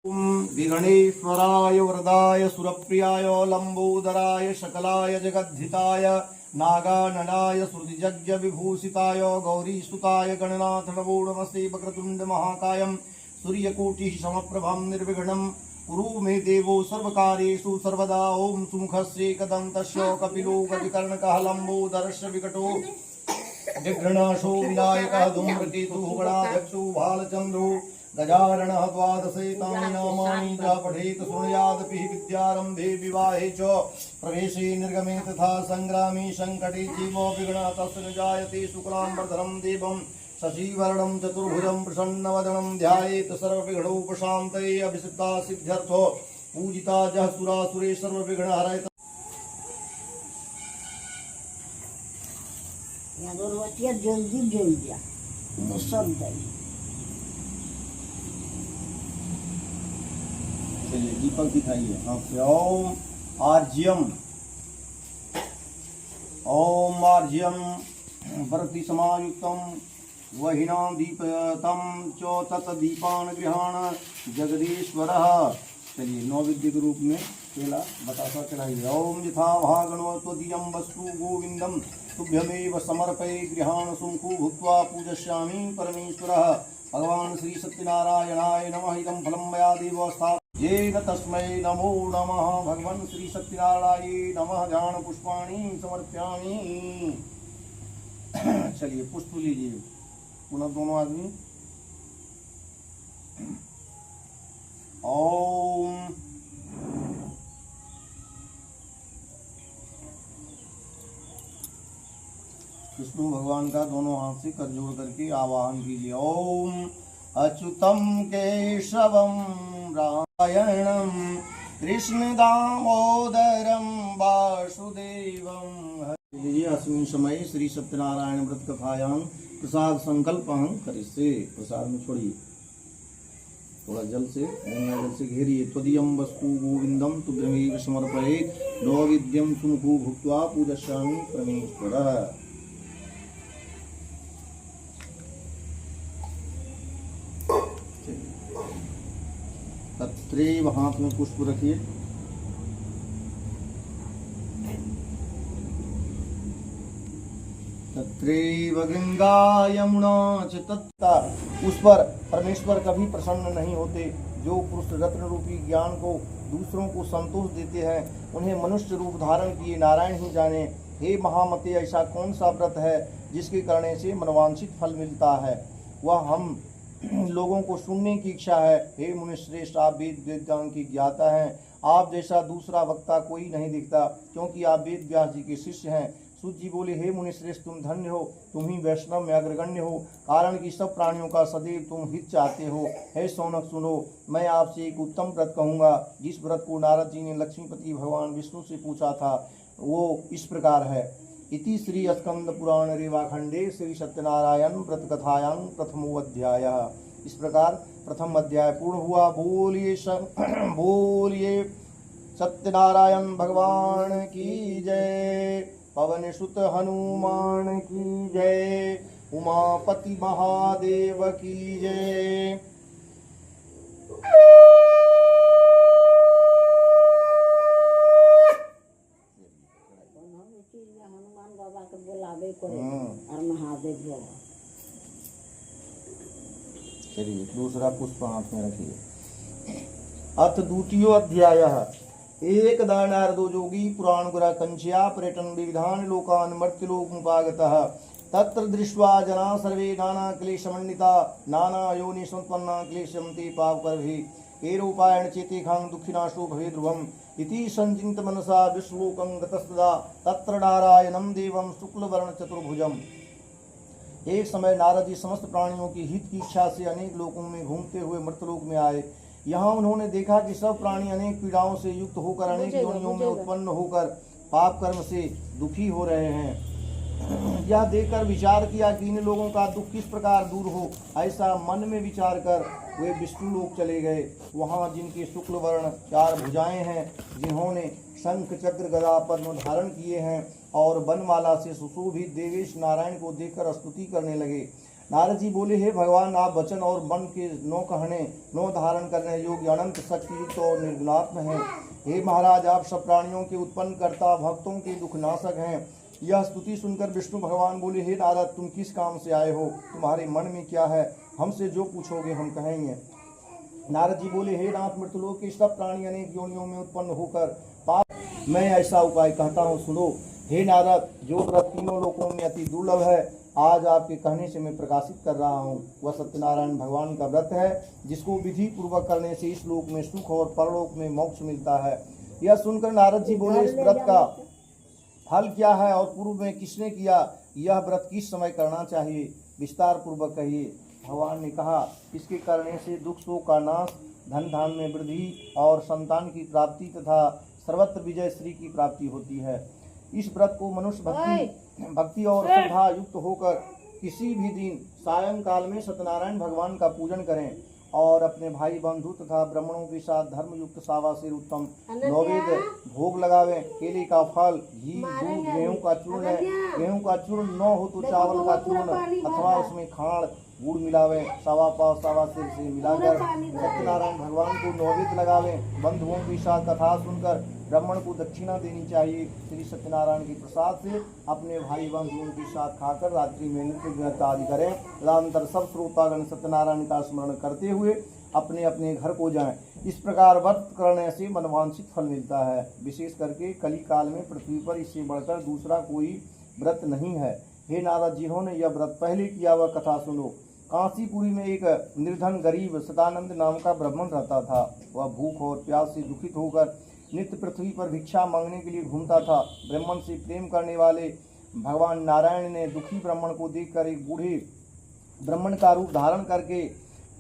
विगणेश्वराय वरदाय सुरप्रियाय लंबोदराय शकलाय जगद्धिताय नागाननाय श्रुतिजज्ञ विभूषिताय गौरीसुताय गणनाथ नमो नमस्ते वक्रतुंड महाकायं सूर्यकोटिः समप्रभं निर्विघ्नं कुरु मे देवो सर्वकार्येषु सर्वदा ओम सुमुखस्य कदन्तस्य कपिलो गजकर्णकः लंबोदरस्य विकटो जिघ्रणाशो विनायकः धूम्रकेतुः गणाध्यक्षो भालचन्द्रो गजाननः द्वादशैतानि नामानि च पठेत् शृणुयादपि विद्यारम्भे विवाहे च प्रवेशे निर्गमे तथा संग्रामे संकटे जीवो विघ्नः तस्य न जायते शुक्लाम्बरधरं देवं शशिवर्णं चतुर्भुजं प्रसन्नवदनं ध्यायेत् सर्वविघ्नोपशान्तये अभिषिक्ता सिद्ध्यर्थो पूजिता जः सुरासुरे सर्वविघ्नहरः। जल्दी जल दिया तो सब दई। चलिए दीपक दिखाइए आपसे। ओम आर्ज्यम भरति समायुक्तम वहिना दीपतम च तत् दीपान गृहाण जगदीश्वरः। चलिए नौविद्य के रूप में केला बतासा चढ़ाइए। ओम यथा भागणो त्वदीयं वस्तु गोविंदम तुभ्यमेव समर्पये गृहाण सुमुखो भूत्वा पूजयिष्यामि परमेश्वरः। भगवान श्री सत्यनारायणाय नमः। इदं फलं मया देव स्थापयेन तस्मै नमो नमः। भगवान श्री सत्यनारायणाय नमः। ध्यान पुष्पाणि समर्पयामि। चलिए पुष्प लीजिए पुनः दोनों आदमी। ओम विष्णु भगवान का दोनों हाथ से कर जोड़ करके आवाहन कीजिए। ओम अच्युतम केशवम नारायणम कृष्ण दामोदरम वासुदेवम। अस्मिन् समय श्री सत्यनारायण व्रत कथायां प्रसाद संकल्प करिष्ये। प्रसाद में छोड़िए थोड़ा जल से गंगा जल से घेरिए। त्वदीयं वस्तु गोविंदम तुभ्यमेव समर्पयेत् नैवेद्यं सुमुखो भुक्त्वा पूजयिष्यामि परमेश्वरः। तत्रैव हाथ में पुष्प रखिए। तत्रैव गंगा यमुना च तत्ता। उस पर परमेश्वर कभी प्रसन्न नहीं होते। जो पुरुष रत्न रूपी ज्ञान को दूसरों को संतोष देते हैं उन्हें मनुष्य रूप धारण किए नारायण ही जाने। हे महामते, ऐसा कौन सा व्रत है जिसके करने से मनवांछित फल मिलता है? वह हम लोगों को सुनने की इच्छा है। हे मुनिश्रेष्ठ, आप वेद वेदांग की ज्ञाता हैं। आप जैसा दूसरा वक्ता कोई नहीं दिखता, क्योंकि आप वेद व्यास जी के शिष्य हैं। सूत जी बोले, हे मुनिश्रेष्ठ, तुम धन्य हो, तुम ही वैष्णव में अग्रगण्य हो, कारण कि सब प्राणियों का सदैव तुम हित चाहते हो। हे शौनक सुनो, मैं आपसे एक उत्तम व्रत कहूँगा। जिस व्रत को नारद जी ने लक्ष्मीपति भगवान विष्णु से पूछा था वो इस प्रकार है। इति श्री स्कंद पुराण रेवाखंडे श्री सत्यनारायण व्रत कथायां प्रथमो अध्यायः। इस प्रकार प्रथम अध्याय पूर्ण हुआ। बोलिए सत्यनारायण भगवान की जय। पवन सुत हनुमान की जय। उमापति महादेव की जय। हनुमान बाबा के बुलावे करे और महादेव बाबा। चलिए दूसरा पुष्प हाथ में रखिए। अथ द्वितीयो अध्यायः। एकदा नारदो योगी पुराण गुरा कंच्या पर्यटन विविधान लोकान मर्त्यलोकमुपागतः। तत्र दृष्ट्वा जना सर्वे नाना क्लेशमण्डिता नाना योनि संपन्ना क्लेशं ते पापकर्भिः एरूपायण चेतेखां दुःखिनाशो भवे ध्रुवम् इति संचिन्त मनसा विश्वलोकं गतस्तदा तत्र नारायणं देवं शुक्लवर्ण चतुर्भुजम्। एक समय नारद जी समस्त प्राणियों की हित की इच्छा से अनेक लोकों में घूमते हुए मृतलोक में आए। यहाँ उन्होंने देखा कि सब प्राणी अनेक पीड़ाओं से युक्त होकर अनेक योनियों में उत्पन्न होकर पाप कर्म से दुखी हो रहे हैं। यह देखकर विचार किया कि इन लोगों का दुख किस प्रकार दूर हो। ऐसा मन में विचार कर वे विष्णु लोक चले गए। वहाँ जिनके शुक्ल वर्ण 4 भुजाएं हैं, जिन्होंने शंख चक्र गदा पद्म धारण किए हैं और बनमाला से सुशोभित देवेश नारायण को देखकर स्तुति करने लगे। नारद जी बोले, हे भगवान, आप वचन और मन के नो कहने नो धारण करने योग्य अनंत शक्ति युक्त और निर्गुणात्म हैं। हे महाराज, आप सब प्राणियों के उत्पन्न करता, भक्तों के दुख नाशक हैं। यह स्तुति सुनकर विष्णु भगवान बोले, हे नारद, तुम किस काम से आए हो? तुम्हारे मन में क्या है? हमसे जो पूछोगे हम कहेंगे। नारद जी बोले, हे नाथ, मृतलोक के सब प्राणी अनेक योनियों में उत्पन्न होकर पाप, मैं ऐसा उपाय कहता हूँ, सुनो। हे नारद, जो व्रत तीनों लोकों में अति दुर्लभ है, आज आपके कहने से मैं प्रकाशित कर रहा हूँ। वह सत्यनारायण भगवान का व्रत है, जिसको विधि पूर्वक करने से इस लोक में सुख और परलोक में मोक्ष मिलता है। यह सुनकर नारद जी बोले, इस व्रत का फल क्या है और पूर्व में किसने किया? यह व्रत किस समय करना चाहिए? विस्तार पूर्वक कहिए। भगवान ने कहा, इसके करने से दुख शोक का नाश, धन धान में वृद्धि और संतान की प्राप्ति तथा सर्वत्र विजय श्री की प्राप्ति होती है। इस व्रत को मनुष्य भक्ति और श्रद्धा युक्त होकर किसी भी दिन सायंकाल में सत्यनारायण भगवान का पूजन करें और अपने भाई बंधु तथा ब्राह्मणों के साथ धर्म युक्त सावा से उत्तम नैवेद्य भोग लगावें। केले का फल, घी, दूध, गेहूं का चूर्ण है, गेहूं का चूर्ण न हो तो चावल का चूर्ण अथवा उसमें खाड़ गुड़ मिलावे, सावा पाव सावा सिर से मिलाकर सत्यनारायण भगवान को नैवेद्य लगावे। बंधुओं के साथ कथा सुनकर ब्राह्मण को दक्षिणा देनी चाहिए। श्री सत्यनारायण के प्रसाद से अपने भाई बंधुओं के साथ खाकर रात्रि में नृत्य आदि करें। तदनंतर सब श्रोतागण सत्यनारायण का स्मरण करते हुए अपने अपने घर को जाएं। इस प्रकार व्रत करने से मनवांछित फल मिलता है। विशेष करके कली काल में पृथ्वी पर इससे बढ़कर दूसरा कोई व्रत नहीं है। हे नारद, जिन्होंने यह व्रत पहले किया वह कथा सुनो। कांसीपुरी में एक निर्धन गरीब सदानंद नाम का ब्राह्मण रहता था। वह भूख और प्यास से दुखित होकर नित्य पृथ्वी पर भिक्षा मांगने के लिए घूमता था। ब्राह्मण से प्रेम करने वाले भगवान नारायण ने दुखी ब्राह्मण को देखकर एक बूढ़े ब्राह्मण का रूप धारण करके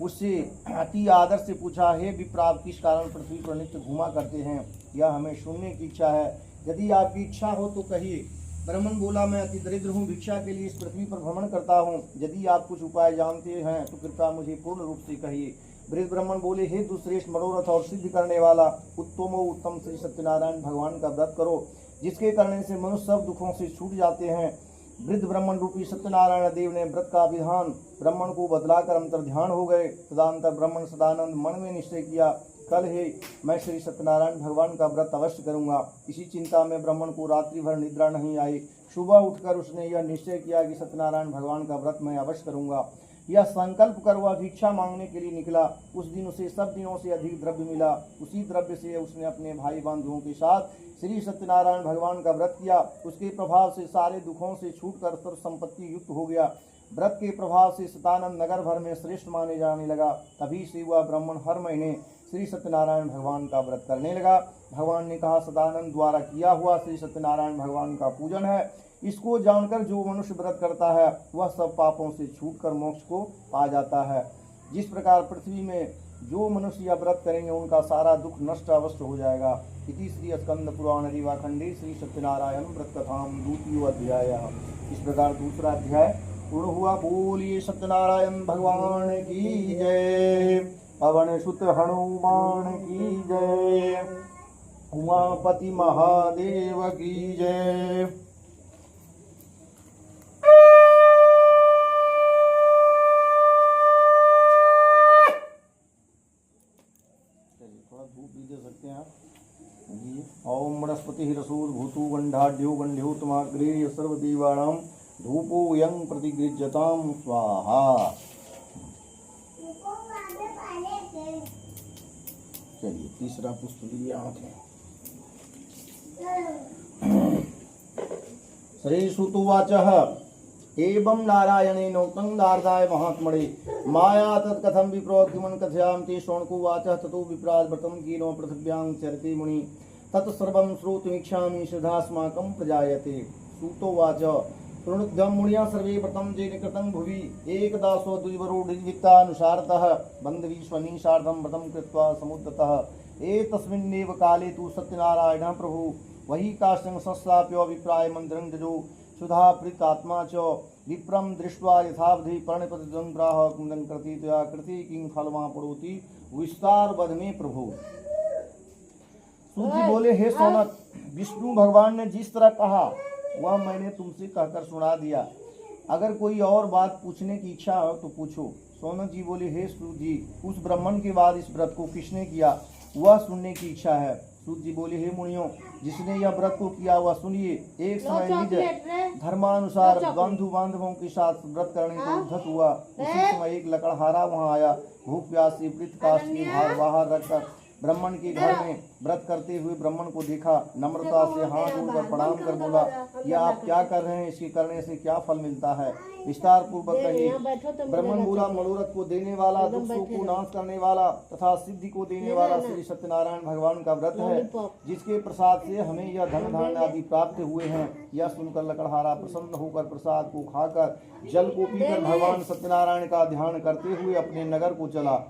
उससे अति आदर से पूछा, हे विप्र, आप किस कारण पृथ्वी पर नित्य घूमा करते हैं? यह हमें सुनने की इच्छा है। यदि आपकी इच्छा हो तो कहिए। ब्राह्मण बोला, मैं अति दरिद्र हूँ, भिक्षा के लिए इस पृथ्वी पर भ्रमण करता हूँ। यदि आप कुछ उपाय जानते हैं तो कृपया मुझे पूर्ण रूप से कहिए। वृद्ध ब्राह्मण बोले, हे दुश्रेष्ठ मनोरथ और सिद्ध करने वाला उत्तम श्री सत्यनारायण भगवान का व्रत करो, जिसके करने से मनुष्य सब दुखों से छूट जाते हैं। वृद्ध ब्राह्मण रूपी सत्यनारायण देव ने व्रत का विधान ब्राह्मण को बतलाकर अंतर ध्यान हो गए। तदनंतर ब्राह्मण सदानंद मन में निश्चय किया, कल है मैं श्री सत्यनारायण भगवान का व्रत अवश्य करूंगा। इसी चिंता में ब्राह्मण को रात्रि भर निद्रा नहीं आई। सुबह उठकर उसने यह निश्चय किया कि सत्यनारायण भगवान का व्रत मैं अवश्य करूंगा। यह संकल्प कर वह भिक्षा मांगने के लिए निकला। उस दिन उसे सब दिनों से अधिक द्रव्य मिला। उसी द्रव्य से उसने अपने भाई बंधुओं के साथ श्री सत्यनारायण भगवान का व्रत किया। उसके प्रभाव से सारे दुखों से छूटकर सर्व संपत्ति युक्त हो गया। व्रत के प्रभाव से सतानंद नगर भर में श्रेष्ठ माने जाने लगा। तभी से वह ब्राह्मण हर महीने श्री सत्यनारायण भगवान का व्रत करने लगा। भगवान ने कहा, सदानंद द्वारा किया हुआ श्री सत्यनारायण भगवान का पूजन है। इसको जानकर जो मनुष्य व्रत करता है वह सब पापों से छूटकर मोक्ष को पा जाता है। जिस प्रकार पृथ्वी में जो मनुष्य यह व्रत करेंगे उनका सारा दुख नष्ट अवश्य हो जाएगा। इति श्री स्कंद पुराण रीवाखंडे श्री सत्यनारायण व्रत कथाम द्वितीय अध्याय। इस प्रकार दूसरा अध्याय पूर्ण हुआ। बोलिए सत्यनारायण भगवान की जय। पवन सुत हनुमान की जय। उमापति महादेव की जय। थोड़ा धूप भी दे सकते हैं आप। ओम बृहस्पति रसूल भूतु गंधाढ्यो गंध्यो तमाग्रे सर्वदेवाणाम धूपो यं प्रतिगृह्यताम स्वाहा। चलिए तीसरा पुष्प लिए आंखें। श्री सुतुवाचः एवं नारायणेनोक्तं नारदाय महात्मने माया तत्कथं विप्रोक्तिमन् कथयामि शौनकुवाचः ततो विप्राज व्रतं कीनो पृथिव्यां चरति मुनि तत्सर्वं श्रोतुमिच्छामि श्रद्धास्माकं प्रजायते। सूतोवाच प्रणुद्धं मुनिया सर्वे व्रतं येन कृतं भुवि एकदासो द्विवरोढिवित्तानुसारतः बन्धवी सार्धं व्रतं कृत्वा समुद्रतः एतस्मिन्नेव काले तु सत्यनारायणः प्रभु वही काश्यं संस्थाप्य विप्राय मन्त्रं जजो सुधा प्रीतात्मा च विप्रं दृष्ट्वा यथावधि प्रणिपतितं प्राह कुन्दं कृति त्वया कृति किं फलमा पड़ोति विस्तार वद में प्रभु। सूत जी बोले, हे सौनक, विष्णु भगवान ने जिस तरह कहा वह मैंने तुमसे कहकर सुना दिया। अगर कोई और बात पूछने की इच्छा हो तो पूछो। सोनक जी बोले, हे सूत जी, उस ब्राह्मण के बाद इस व्रत को किसने किया, वह सुनने की इच्छा है। सूत जी बोले, हे मुनियों, जिसने यह व्रत को किया वह सुनिए। एक समय निज धर्मानुसार बंधु बांधवों के साथ व्रत करने को उद्धत हुआ। उसी समय एक लकड़हारा वहां आया। भूख प्यास से पृथ काष्ठ के भार बाहर रखकर ब्राह्मण के घर में व्रत करते हुए ब्राह्मण को देखा। नम्रता से हाथ जोड़कर प्रणाम कर बोला, यह आप क्या कर रहे हैं, इसके करने से क्या फल मिलता है, विस्तार पूर्वक कहिए। ब्राह्मण बोला, मनोरथ को देने वाला, दुखों को नाश करने वाला तथा सिद्धि को देने वाला श्री सत्यनारायण भगवान का व्रत है, जिसके प्रसाद से हमें यह धन धान्य आदि प्राप्त हुए हैं। यह सुनकर लकड़हारा प्रसन्न होकर प्रसाद को खाकर जल को पीकर भगवान सत्यनारायण का ध्यान करते हुए अपने नगर को चला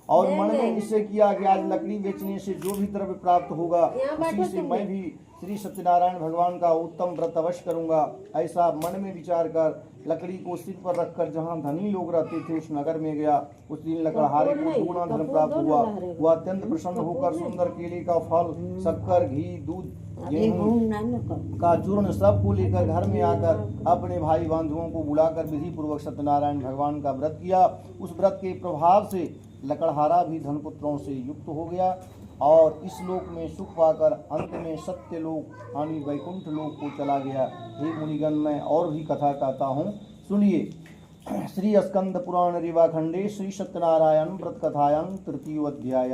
और मन में निश्चय किया कि आज लकड़ी बेचने से जो भी द्रव्य प्राप्त होगा उसी से मैं भी श्री सत्यनारायण भगवान का उत्तम व्रत अवश्य करूंगा। ऐसा मन में विचार कर लकड़ी को सिर पर रखकर जहाँ धनी लोग रहते थे उस नगर में गया। उस दिन लकड़हारे को दुगुना धन प्राप्त हुआ। वह अत्यंत प्रसन्न होकर सुंदर केले का फल, शक्कर, घी, दूध, गेहूं का चूर्ण सबको लेकर घर में आकर अपने भाई बांधवों को बुलाकर विधि पूर्वक सत्यनारायण भगवान का व्रत किया। उस व्रत के प्रभाव से लकड़हारा भी धन पुत्रों से युक्त हो गया और इस लोक में सुख पाकर अंत में सत्य लोक यानी वैकुंठ लोक को चला गया। हे मुनिगण, मैं और भी कथा कहता हूँ, सुनिए। श्री स्कंद पुराण रीवा खंडे श्री सत्यनारायण व्रत कथायां तृतीय अध्याय।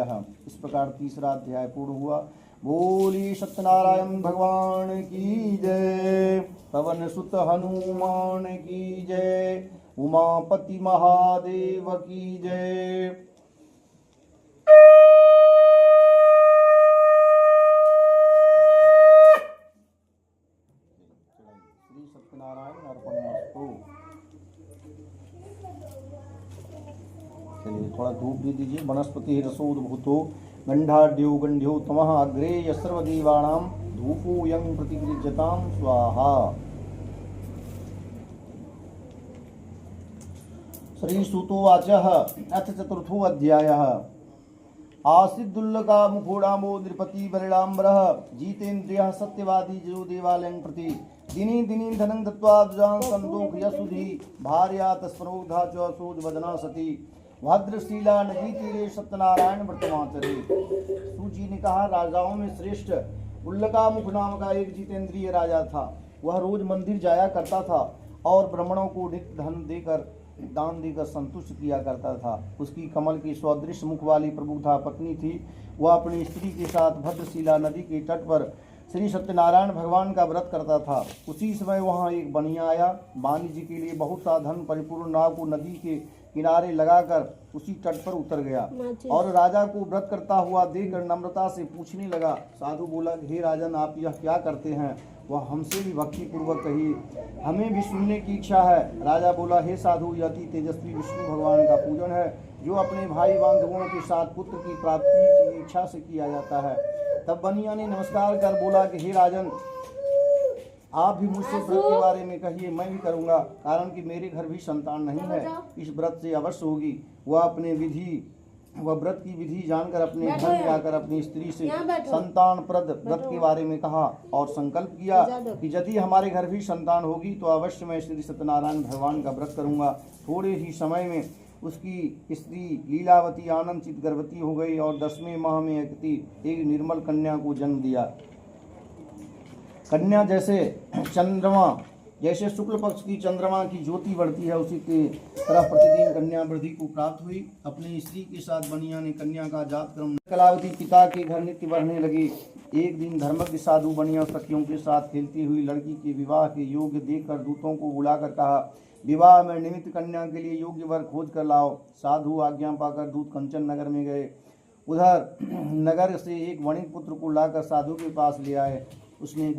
इस प्रकार तीसरा अध्याय पूर्ण हुआ। बोली सत्यनारायण भगवान की जय, पवन सुत हनुमान की जय, उमापति महादेव की जय। श्री सत्यनारायण अर्पणमस्तु। चलिए थोड़ा धूप दे दीजिए। वनस्पति रसोद्भूतो गंधाढ्यो गंध्योत्तमः अग्रे सर्वदेवानां धूपोऽयं प्रतिगृह्यतां स्वाहा। श्री सूतोवाचः अथ चतुर्थो अध्यायः। आसीद्दुल्लका मुखोडामो नृपति बलिडाम्बरः जितेन्द्रियः सत्यवादी जो देवालयं प्रति दिनी दिनी धनं दत्त्वा दुजां सन्तोष यशुधि भार्या तस्मरोधा च सोजवदना सती भद्रशीला नदी तीरे सत्यनारायण व्रतमाचरे। सूजी ने कहा, राजाओं में श्रेष्ठ उल्लकामुख नाम का एक जितेंद्रिय राजा था। वह रोज मंदिर जाया करता था और ब्राह्मणों को नित्य धन देकर दान देकर संतुष्ट किया करता था। उसकी कमल की सदृश मुख वाली प्रबुद्धा पत्नी थी। वह अपनी स्त्री के साथ भद्रशीला नदी के तट पर श्री सत्यनारायण भगवान का व्रत करता था। उसी समय वहाँ एक बनिया आया। वाणी जी के लिए बहुत सा धन परिपूर्ण नाव को नदी के किनारे लगाकर उसी तट पर उतर गया और राजा को व्रत करता हुआ देखकर नम्रता से पूछने लगा। साधु बोला, हे राजन, आप यह क्या करते हैं? वह हमसे भी भक्ति पूर्वक कहिए, हमें भी सुनने की इच्छा है। राजा बोला, हे साधु, यह अति तेजस्वी विष्णु भगवान का पूजन है जो अपने भाई बांधवों के साथ पुत्र की प्राप्ति की इच्छा से किया जाता है। तब बनिया ने नमस्कार कर बोला कि हे राजन, आप भी मुझसे व्रत के बारे में कहिए, मैं भी करूंगा, कारण कि मेरे घर भी संतान नहीं है। इस व्रत से अवश्य होगी। वह व्रत की विधि जानकर अपने घर में आकर अपनी स्त्री से संतानप्रद व्रत के बारे में कहा और संकल्प किया कि यदि हमारे घर भी संतान होगी तो अवश्य मैं श्री सत्यनारायण भगवान का व्रत करूंगा। थोड़े ही समय में उसकी स्त्री लीलावती आनंदचित गर्भवती हो गई और 10वें माह में एक निर्मल कन्या को जन्म दिया। कन्या जैसे शुक्ल पक्ष की चंद्रमा की ज्योति बढ़ती है, उसी के तरह प्रतिदिन कन्या वृद्धि को प्राप्त हुई। अपनी स्त्री के साथ बनिया ने कन्या का जात क्रम कलावती पिता के घर नित्य बढ़ने लगी। एक दिन धर्मज्ञ साधु बनिया सखियों के साथ खेलती हुई लड़की के विवाह के योग्य देखकर दूतों को बुलाकर कहा, विवाह में निमित्त कन्या के लिए योग्य वर खोज कर लाओ। साधु आज्ञा पाकर दूत कंचन नगर में गए। उधर नगर से एक वणिक पुत्र को लाकर साधु के पास ले आए। उसने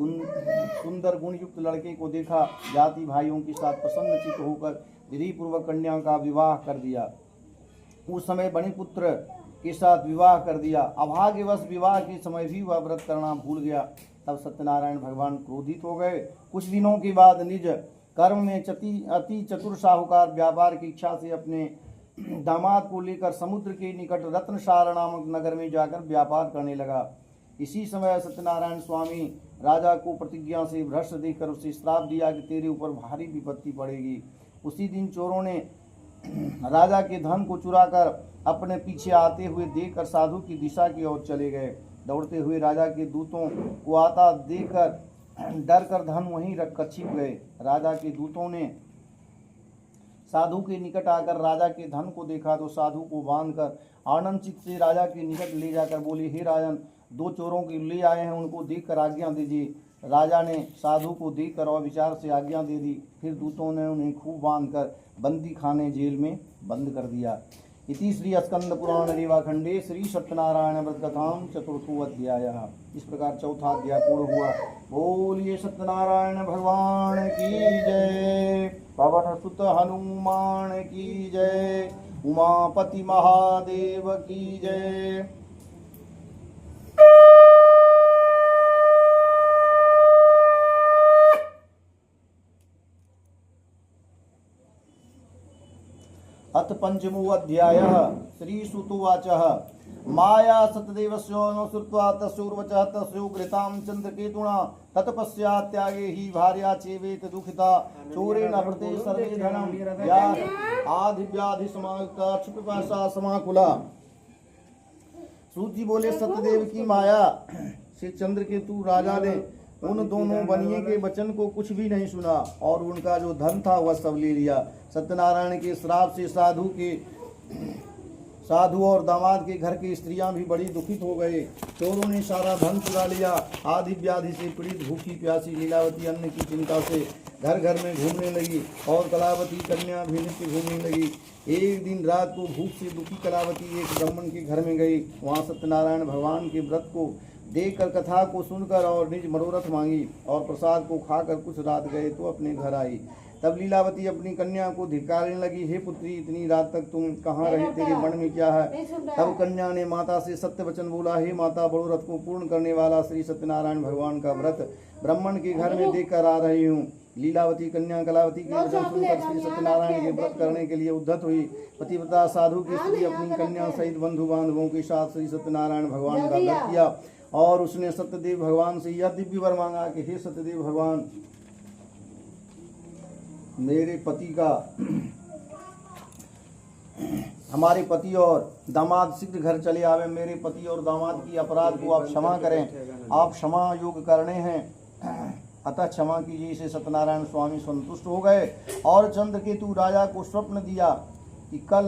सुंदर गुण युक्त लड़के को देखा। जाति भाइयों के साथ प्रसन्नचित होकर विधि पूर्वक कन्या का विवाह कर दिया। उस समय वणिक पुत्र के साथ विवाह कर दिया। अभाग्यवश विवाह के समय भी वह व्रत करना भूल गया। तब सत्यनारायण भगवान क्रोधित हो गए। कुछ दिनों के बाद निज कर्म में अति चतुर साहूकार व्यापार की इच्छा से अपने दामाद को लेकर समुद्र के निकट रत्नशाला नामक नगर में जाकर व्यापार करने लगा। इसी समय सत्यनारायण स्वामी राजा को प्रतिज्ञा से भ्रष्ट देखकर उसे श्राप दिया कि तेरे ऊपर भारी विपत्ति पड़ेगी। उसी दिन चोरों ने राजा के धन को चुराकर अपने पीछे आते हुए देखकर साधु की दिशा की ओर चले गए। दौड़ते हुए राजा के दूतों को आता देखकर डर कर धन वहीं रखकर छिप गए। राजा के दूतों ने साधु के निकट आकर राजा के धन को देखा तो साधु को बांधकर आनंद चित्त से राजा के निकट ले जाकर बोले, हे राजन, 2 चोरों को ले आए हैं, उनको देखकर आज्ञा दीजिए। राजा ने साधु को देखकर और विचार से आज्ञा दे दी। फिर दूतों ने उन्हें खूब बांधकर बंदी खाने जेल में बंद कर दिया। इति श्री स्कंद पुराण रेवाखंडे श्री सत्यनारायण व्रत कथाम चतुर्थो अध्यायः। इस प्रकार चौथा अध्याय पूर्ण हुआ। बोलिए सत्यनारायण भगवान की जय, पवन सुत हनुमान की जय, उमापति महादेव की जय। अथ पंचमो अध्यायः। श्रीसुतोवाचः माया सतदेवस्यो श्रुत्वा तस्योर्वचः तस्योग्रतां चन्द्रकेतुना तत्पश्चात्यागे हि भार्या चेवेत दुःखिता चोरेण हृते सर्वे धनं या आधिव्याधि समायुक्ता क्षुपिपाशा समाकुला। सूत जी बोले, सत्यदेव की माया से चंद्रकेतु राजा ने उन दोनों बनिए के वचन को कुछ भी नहीं सुना और उनका जो धन था वह सब ले लिया। सत्यनारायण के श्राप से साधु और दामाद के घर की स्त्रियां भी बड़ी दुखित हो गए। चोरों ने सारा धन चुरा लिया। आदि व्याधि से पीड़ित भूखी प्यासी लीलावती अन्न की चिंता से घर घर में घूमने लगी और कलावती कन्या भी नित्य घूमने लगी। एक दिन रात को भूख से दुखी कलावती एक ब्राह्मण के घर में गई। वहाँ सत्यनारायण भगवान के व्रत को देखकर, कथा को सुनकर और निज मनोरथ मांगी और प्रसाद को खाकर कुछ रात गए तो अपने घर आई। तब लीलावती अपनी कन्या को धिक्कारने लगी, हे पुत्री, इतनी रात तक तुम कहाँ रही, तेरे मन में क्या है? तब कन्या ने माता से सत्य वचन बोला, हे माता, मनोरथ को पूर्ण करने वाला श्री सत्यनारायण भगवान का व्रत ब्राह्मण के घर में देखकर आ रही हूँ। लीलावती कन्या कलावती के वचन सुनकर श्री सत्यनारायण के व्रत करने के लिए उद्धत हुई। पतिव्रता साधु की स्त्री अपनी कन्या सहित बंधु बांधवों के साथ श्री सत्यनारायण भगवान का व्रत किया और उसने सत्यदेव भगवान से यह दिव्य वर मांगा कि हे सत्यदेव भगवान, मेरे पति का हमारे पति और दामाद शीघ्र घर चले आवे। मेरे पति और दामाद की अपराध को आप क्षमा करें। आप क्षमा योग करने हैं, अतः क्षमा कीजिए। इसे सत्यनारायण स्वामी संतुष्ट हो गए और चंद्रकेतु राजा को स्वप्न दिया कि कल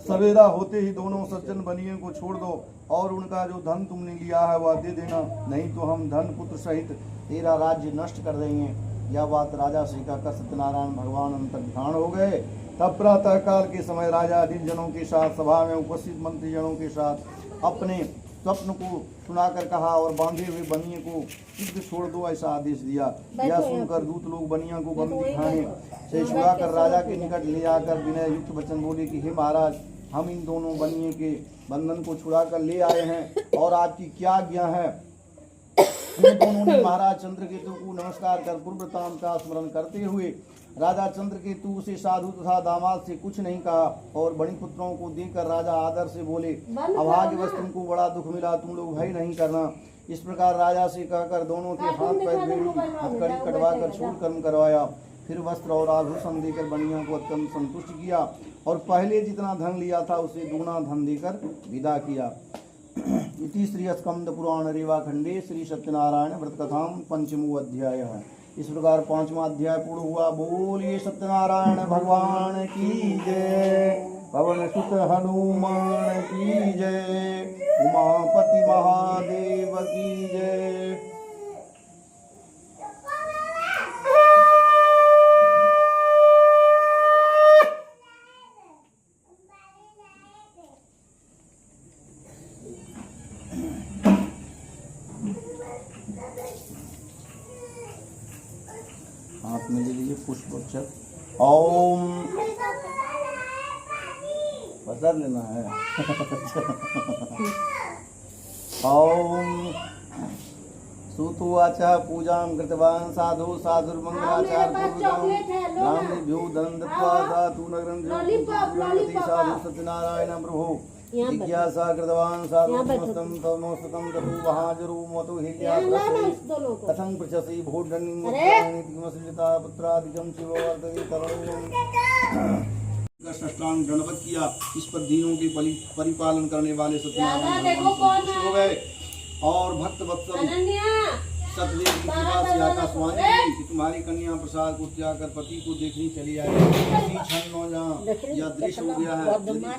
सवेरा होते ही दोनों सज्जन बनियों को छोड़ दो और उनका जो धन तुमने लिया है वह दे देना, नहीं तो हम धन पुत्र सहित तेरा राज्य नष्ट कर देंगे। यह बात राजा से कहकर सत्यनारायण भगवान अंतर्ध्यान हो गए। तब प्रातः काल के समय राजा जनों के साथ सभा में उपस्थित मंत्रीजनों के साथ अपने स्वप्न को सुनाकर कहा और बांधे हुए बनिए को शीघ्र छोड़ दो, ऐसा आदेश दिया। यह सुनकर दूत लोग बनिया को बंदी खाने से छुड़ाकर राजा के निकट ले आकर विनय युक्त वचन बोले कि हे महाराज, हम इन दोनों बनिए के बंधन को छुड़ाकर ले आए हैं और आपकी क्या आज्ञा है? इन दोनों ने महाराज चंद्रकेतु को नमस्कार कर पूर्वताम का स्मरण करते हुए राजा चंद्रकेतु से साधु तथा दामाद से कुछ नहीं कहा और बड़ी पुत्रों को देखकर राजा आदर से बोले, अभाग्यवश तुमको बड़ा दुख मिला, तुम लोग भय नहीं करना। इस प्रकार राजा से कहकर दोनों के हाथ पैर बेड़ी हथकड़ी कटवा कर छोड़ कर्म करवाया। फिर वस्त्र और आभूषण देकर बनिया को अत्यंत संतुष्ट किया और पहले जितना धन लिया था उसे दुगना धन देकर विदा किया। इति श्री स्कंद पुराण रेवाखंडे श्री सत्यनारायण व्रत कथाम पंचमो अध्यायः। इस प्रकार 5वां अध्याय पूर्ण हुआ। बोलिए सत्यनारायण भगवान की जय, पवन सुत हनुमान की जय, उमापति महादेव की जय। हाथ में ले लीजिए पुष्प अक्षर। ओम बता लेना है। ओम सुतुवाचा पूजां कृतवान् साधु साधुर्मंगलाचार राम भ्यो धन दत्वा धातु नगरं साधु सत्यनारायण प्रभु यहाँ जिज्ञासा कृतवान् साधुमस्तं तमोस्ततं ततो वहाजरू मतो हिल्या दोनों को कथं पृच्छसि भोजनीमसृजता पुत्रादिकं शिववर्तते तरणं का षष्ठांग गणपत किया। इस पर दीनों के परिपालन करने वाले सत्यनारायण भगवान हो गए और भक्त वत्सल सतदेव की कृपा से आकाशवाणी हुई कि तुम्हारी कन्या प्रसाद को त्याग कर पति को देखने चली आई। इसी क्षण नौजवान या दृश्य हो गया है, यदि पुनः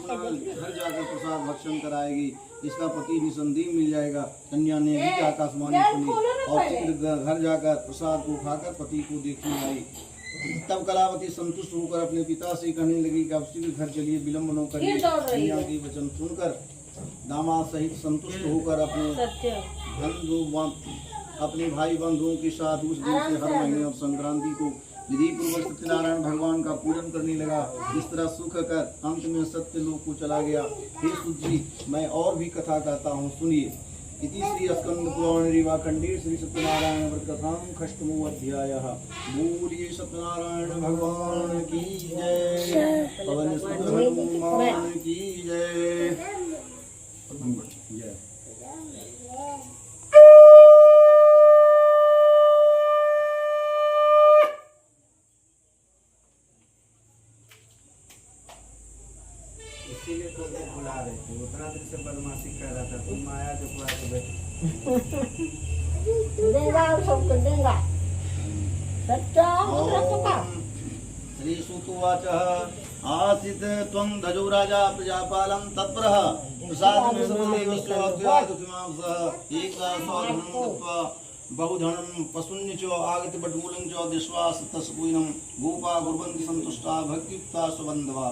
घर जाकर प्रसाद भक्षण कराएगी इसका पति निसंदेह मिल जाएगा। कन्या ने भी आकाशवाणी सुनी और शीघ्र घर जाकर प्रसाद को खाकर पति को देखने आई। तब कलावती संतुष्ट होकर अपने पिता से कहने लगी कि अब शीघ्र घर चलिए, विलम्ब न करिए। कन्या के वचन सुनकर दामाद सहित संतुष्ट होकर अपने भाई बंधुओं के साथ उस दिन से हर महीने और संक्रांति को विधि पूर्वक सत्यनारायण भगवान का पूजन करने लगा। इस तरह सुख कर अंत में सत्य लोक को चला गया। हे सुत जी, मैं और भी कथा कहता हूँ, सुनिए। इति श्री स्कंद पुराण रीवा खंडे श्री सत्यनारायण व्रत कथां षष्ठमो अध्यायः। बोलिए सत्यनारायण भगवान की जय, पवन सुत हनुमान की जय। जय। इसीलिए तो वो बुला रहे थे, उतना दिन से बदमाशी कर रहा था, तुम आया जो पूरा तो बैठ देगा सबको देगा सच्चा श्री सुतुवाच आसीत् त्वं धजो राजा प्रजापालं तत्परः प्रसादं सतदेवस्य अद्वैतुमांसः एकदा स्वधनं दत्त्वा बहुधनं पशून्य च आगत्य बटमूलं च दृष्ट्वा सतस्पूर्णं गोपा कुर्वन्ति सन्तुष्टा भक्तियुक्ता स्वबन्धवा।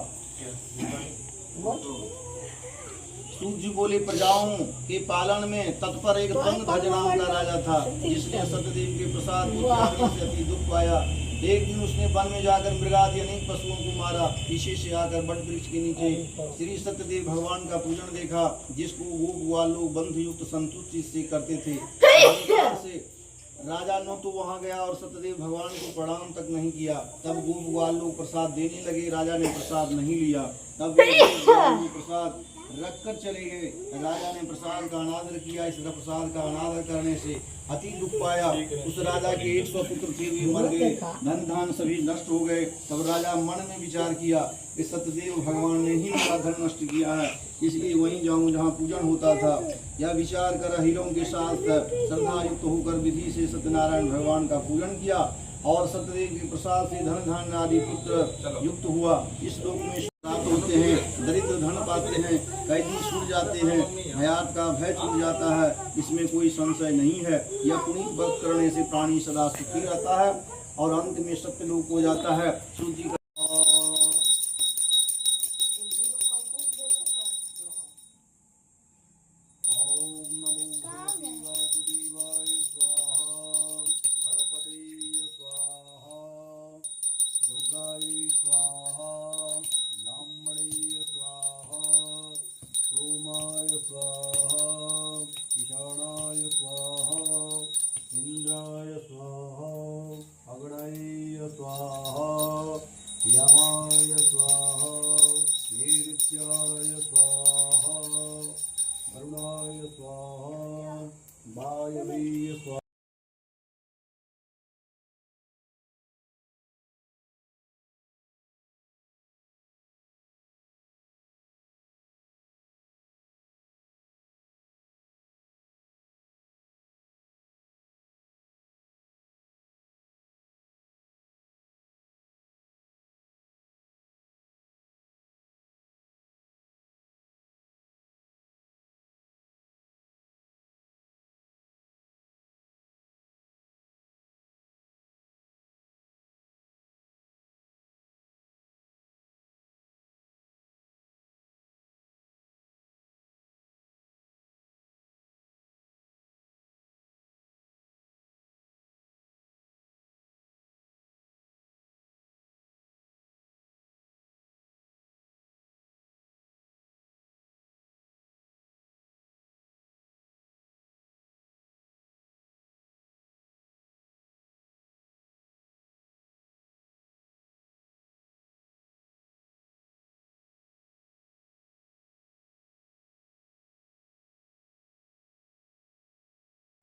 सूर्य बोले, प्रजाओं के पालन में तत्पर एक त्वं ध्वज नाम का राजा था, जिसने सत्यदेव के प्रसाद को त्यागने से अति दुख पाया। एक दिन उसने वन में जाकर मृगादि अनेक पशुओं को मारा। पीछे से आकर बट वृक्ष के नीचे श्री सत्यदेव भगवान का पूजन देखा, जिसको गोप ग्वाल लोग बंधु युक्त संतुष्टि से करते थे। से राजा न तो वहां गया और सत्यदेव भगवान को प्रणाम तक नहीं किया। तब गोप ग्वाल लोग प्रसाद देने लगे, राजा ने प्रसाद नहीं लिया। तब वे प्रसाद रख कर चले गए। राजा ने प्रसाद का अनादर किया। इस प्रसाद का अनादर करने से अति दुख पाया। उस राजा के 100 पुत्र थे, वे मर गए, धन धान सभी नष्ट हो गए। तब राजा मन में विचार किया कि सत्यदेव भगवान ने ही मेरा धन नष्ट किया है, इसलिए वहीं जाऊं जहां पूजन होता था। यह विचार कर हीरों के साथ श्रद्धा युक्त होकर विधि से सत्यनारायण भगवान का पूजन किया और सत्यदेव के प्रसाद से धन धान आदि पुत्र युक्त हुआ। इस लोक में प्राप्त होते हैं, दरिद्र धन पाते हैं, कैदी छूट जाते हैं, हयात का भय छूट जाता है, इसमें कोई संशय नहीं है। यह पुनीत व्रत करने से प्राणी सदा सुखी रहता है और अंत में सत्य लोक हो जाता है। सूजी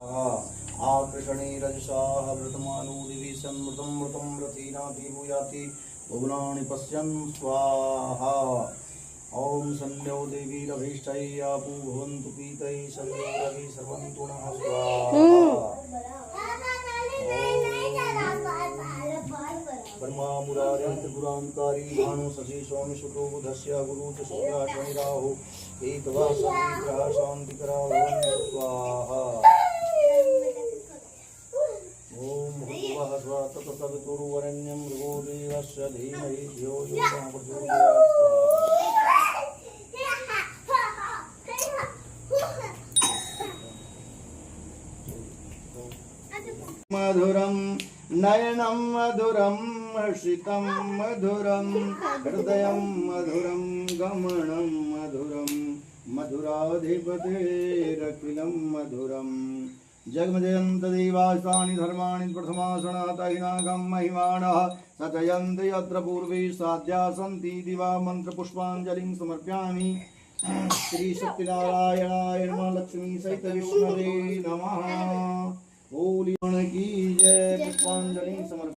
आकृषणे रजसाः व्रतमानो दिवि संवृतं मृतं रथीनाति भूयाति भुवनानि पश्यन् स्वाहा ॐ सन्ध्यो देवीरभीष्टै आपो भवन्तु पीतैः सन्ध्यो रवि सर्वन्तु नः स्वाहा ब्रह्मा मुरारी त्रिपुरान्तारी भानु शशि स्वामी शुक्रो बुधस्य गुरु च सूर्याश्वनि राहु एकवा सन्निग्रह शान्तिकरा भवन्तु स्वाहा ॐ भूर्भुवः स्वः तत्सवितुर्वरेण्यं भर्गो देवस्य धीमहि धियो यो नः प्रचोदयात् मधुरं नयनं मधुरं हर्षितं मधुरं हृदयं मधुरं गमनं मधुरं मधुराधिपतेरखिलं मधुरं जगमजयन्तदेवास्तानि धर्माणि प्रथमासनातहिनागं महिमानः सचयन्ति यत्र पूर्वे साध्या सन्ति दिवा मन्त्रपुष्पाञ्जलिं समर्पयामि श्री सत्यनारायणाय नमः लक्ष्मी सहित विष्णवे नमः बोली की जय पुष्पांजलि समर्पण।